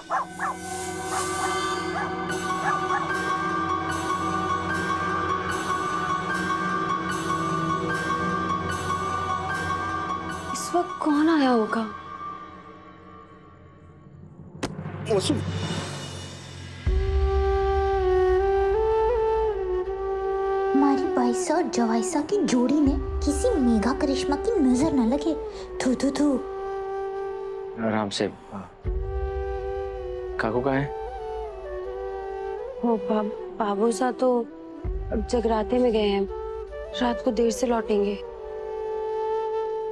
इस वक्त कौन आया होगा? वसु, हमारी बाईसा और जवाइसा की जोड़ी में किसी मेघा करिश्मा की नजर न लगे। थू थू थू। आराम से। काकू कहाँ है? वो बाबूसा तो अब जगराते में गए हैं, रात को देर से लौटेंगे।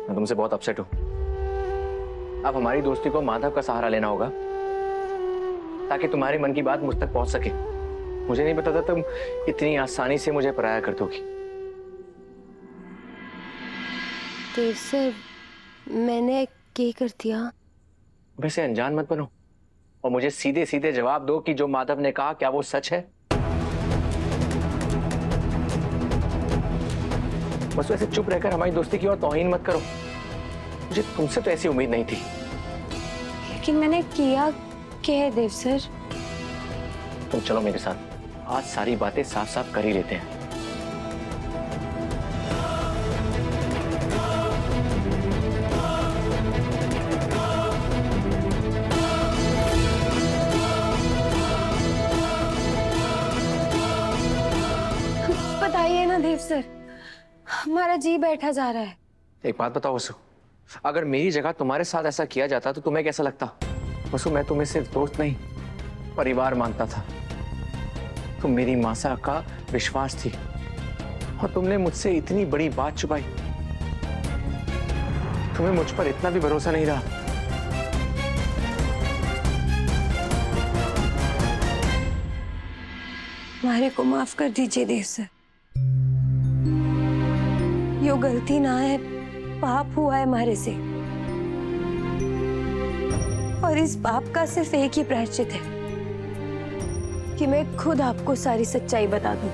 मैं तुमसे बहुत अपसेट हूँ। अब हमारी दोस्ती को माधव का सहारा लेना होगा ताकि तुम्हारे मन की बात मुझ तक पहुंच सके। मुझे नहीं पता था तुम इतनी आसानी से मुझे पराया कर दोगी। देव सर, मैंने क्या कर दिया? वैसे अनजान मत बनो और मुझे सीधे सीधे जवाब दो कि जो माधव ने कहा क्या वो सच है? बस वैसे चुप रहकर हमारी दोस्ती की और तौहीन मत करो। मुझे तुमसे तो ऐसी उम्मीद नहीं थी। लेकिन मैंने किया क्या है देव सर? तुम चलो मेरे साथ, आज सारी बातें साफ साफ कर ही लेते हैं। बताइए ना देव सर, हमारा जी बैठा जा रहा है। एक बात बताओ वसु, अगर मेरी जगह तुम्हारे साथ ऐसा किया जाता तो तुम्हें कैसा लगता? वसु, मैं तुम्हें सिर्फ दोस्त नहीं परिवार मानता था। तुम मेरी मासा का विश्वास थी और तुमने मुझसे इतनी बड़ी बात छुपाई। तुम्हें मुझ पर इतना भी भरोसा नहीं रहा। हमारे को माफ कर दीजिए देव सर। यो गलती ना है, पाप हुआ है हमारे से, और इस पाप का सिर्फ एक ही प्रायश्चित है कि मैं खुद आपको सारी सच्चाई बता दूं।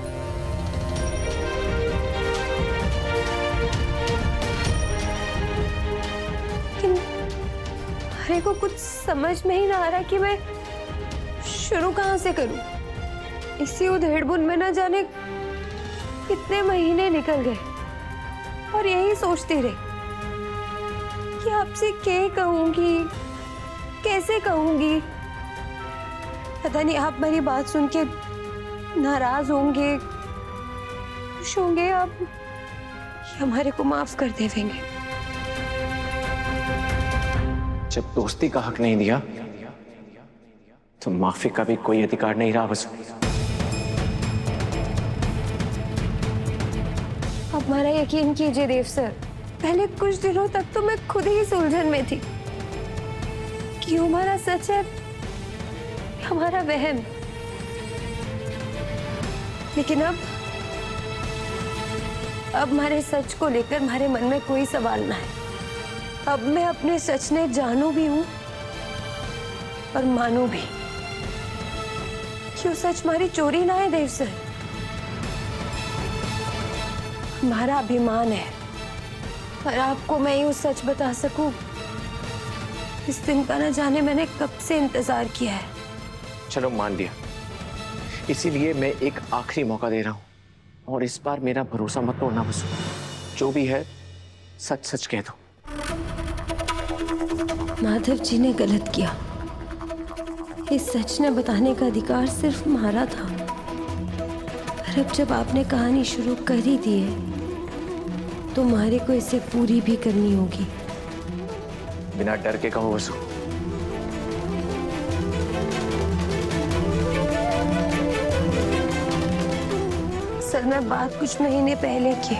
लेकिन हरे को कुछ समझ में ही ना आ रहा कि मैं शुरू कहां से करूं। इसी उधेड़बुन में न जाने कितने महीने निकल गए और यही सोचती रही कि आपसे क्या कहूंगी, कैसे कहूंगी। पता नहीं आप मेरी बात सुन के नाराज होंगे, खुश होंगे, आप हमारे को माफ कर देंगे। जब दोस्ती का हक नहीं दिया तो माफी का भी कोई अधिकार नहीं रहा वसु। अब हमारा यकीन कीजिए देव सर, पहले कुछ दिनों तक तो मैं खुद ही इस उलझन में थी कि हमारा सच है, हमारा वहम। लेकिन अब हमारे सच को लेकर हमारे मन में कोई सवाल ना है। अब मैं अपने सच ने जानू भी हूं और मानू भी। क्यों सच हमारी चोरी ना है देव सर, हमारा अभिमान है। और आपको मैं यूं सच बता सकूं, इस दिन का न जाने मैंने कब से इंतजार किया है। चलो मान लिया, इसीलिए मैं एक आखिरी मौका दे रहा हूं और इस बार मेरा भरोसा मत तोड़ना वसु। जो भी है सच सच कह दो। माधव जी ने गलत किया। इस सच ने बताने का अधिकार सिर्फ हमारा था। और अब जब आपने कहानी शुरू कर ही दी है तो हमारे को इसे पूरी भी करनी होगी। बिना डर के कहो वसु। सर, मैं बात कुछ महीने पहले की।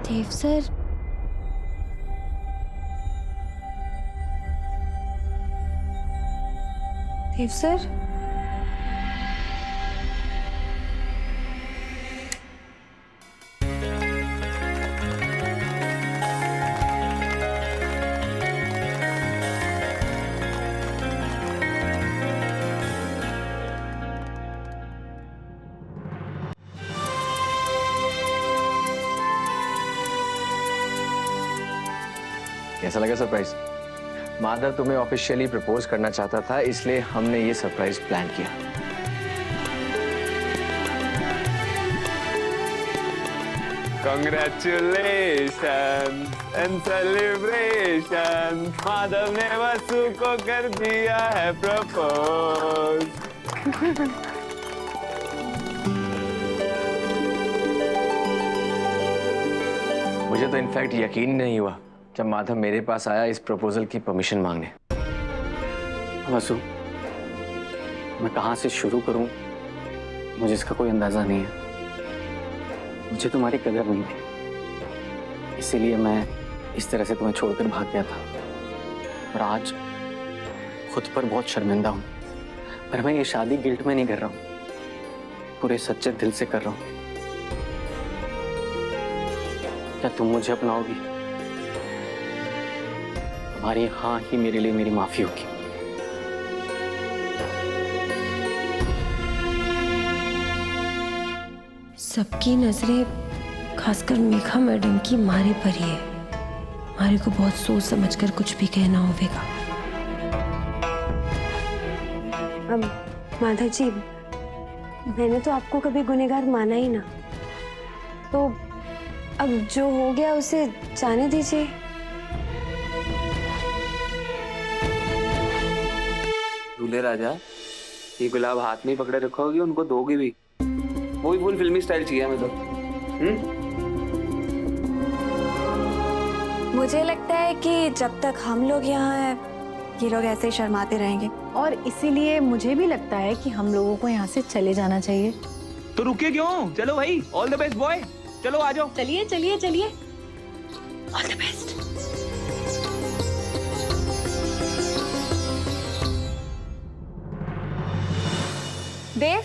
देव सर, देव सर, कैसा लगा सरप्राइज? माधव तुम्हें ऑफिशियली प्रपोज करना चाहता था, इसलिए हमने ये सरप्राइज प्लान किया। Congratulations and celebration, माधव ने वसु को कर दिया है प्रपोज। मुझे तो इनफैक्ट यकीन नहीं हुआ जब माधव मेरे पास आया इस प्रपोजल की परमिशन मांगने। वसु, मैं कहाँ से शुरू करूं मुझे इसका कोई अंदाजा नहीं है। मुझे तुम्हारी कदर नहीं थी, इसीलिए मैं इस तरह से तुम्हें छोड़कर भाग गया था। और आज खुद पर बहुत शर्मिंदा हूं, पर मैं ये शादी गिल्ट में नहीं कर रहा हूं, पूरे सच्चे दिल से कर रहा हूं। क्या तुम मुझे अपनाओगी? तुम्हारी हाँ ही मेरे लिए मेरी माफी होगी। सबकी नजरें खासकर मेघा मैडम की मारे पर ही है। मारे को बहुत सोच समझकर कुछ भी कहना होगा। अब माधव जी, मैंने तो आपको कभी गुनहगार माना ही ना, तो अब जो हो गया उसे जाने दीजिए। दूल्हे राजा, ये गुलाब हाथ में पकड़े रखोगी, उनको दोगी भी? वो भी फुल फिल्मी स्टाइल चाहिए हमें तो। मुझे लगता है कि जब तक हम लोग यहाँ हैं, ये लोग ऐसे ही शर्माते रहेंगे। और इसीलिए मुझे भी लगता है कि हम लोगों को यहाँ से चले जाना चाहिए। तो रुके क्यों? चलो भाई, ऑल द बेस्ट बॉय, चलो आ जाओ। चलिए चलिए चलिए, ऑल द बेस्ट। देव,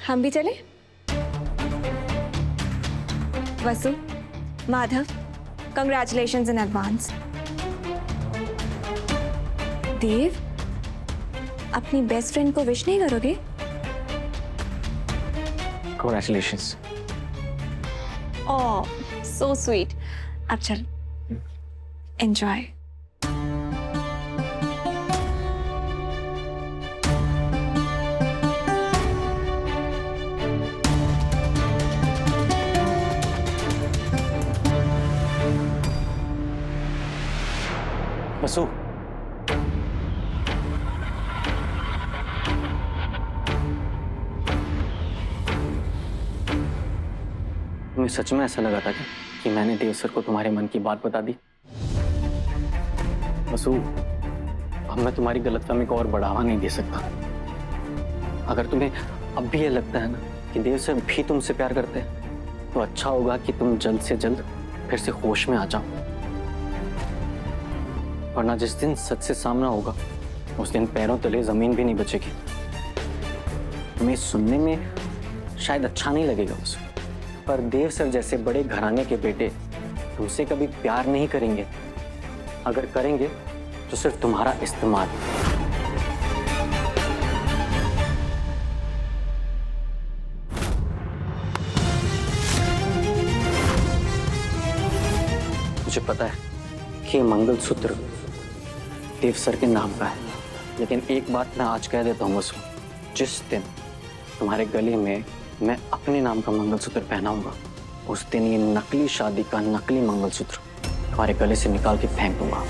हम भी चले? वसु, माधव, कंग्रेचुलेशंस इन एडवांस। देव, अपनी बेस्ट फ्रेंड को विश नहीं करोगे? Congratulations. ओह, सो स्वीट। अब चल, एंजॉय। वसु, तुम्हें सच में ऐसा लगा था कि मैंने देव सर को तुम्हारे मन की बात बता दी? वसु, अब मैं तुम्हारी गलतफहमी को और बढ़ावा नहीं दे सकता। अगर तुम्हें अब भी ये लगता है ना कि देव सर भी तुमसे प्यार करते हैं, तो अच्छा होगा कि तुम जल्द से जल्द फिर से होश में आ जाओ, वरना जिस दिन सच से सामना होगा उस दिन पैरों तले जमीन भी नहीं बचेगी। तुम्हें सुनने में शायद अच्छा नहीं लगेगा उसको, पर देव सर जैसे बड़े घराने के बेटे तुमसे कभी प्यार नहीं करेंगे। अगर करेंगे तो सिर्फ तुम्हारा इस्तेमाल। मुझे पता है कि ये मंगलसूत्र देव सर के नाम का है, लेकिन एक बात मैं आज कह देता हूँ वसु, जिस दिन तुम्हारे गले में मैं अपने नाम का मंगलसूत्र पहनाऊंगा, उस दिन ये नकली शादी का नकली मंगलसूत्र तुम्हारे गले से निकाल के फेंक दूंगा।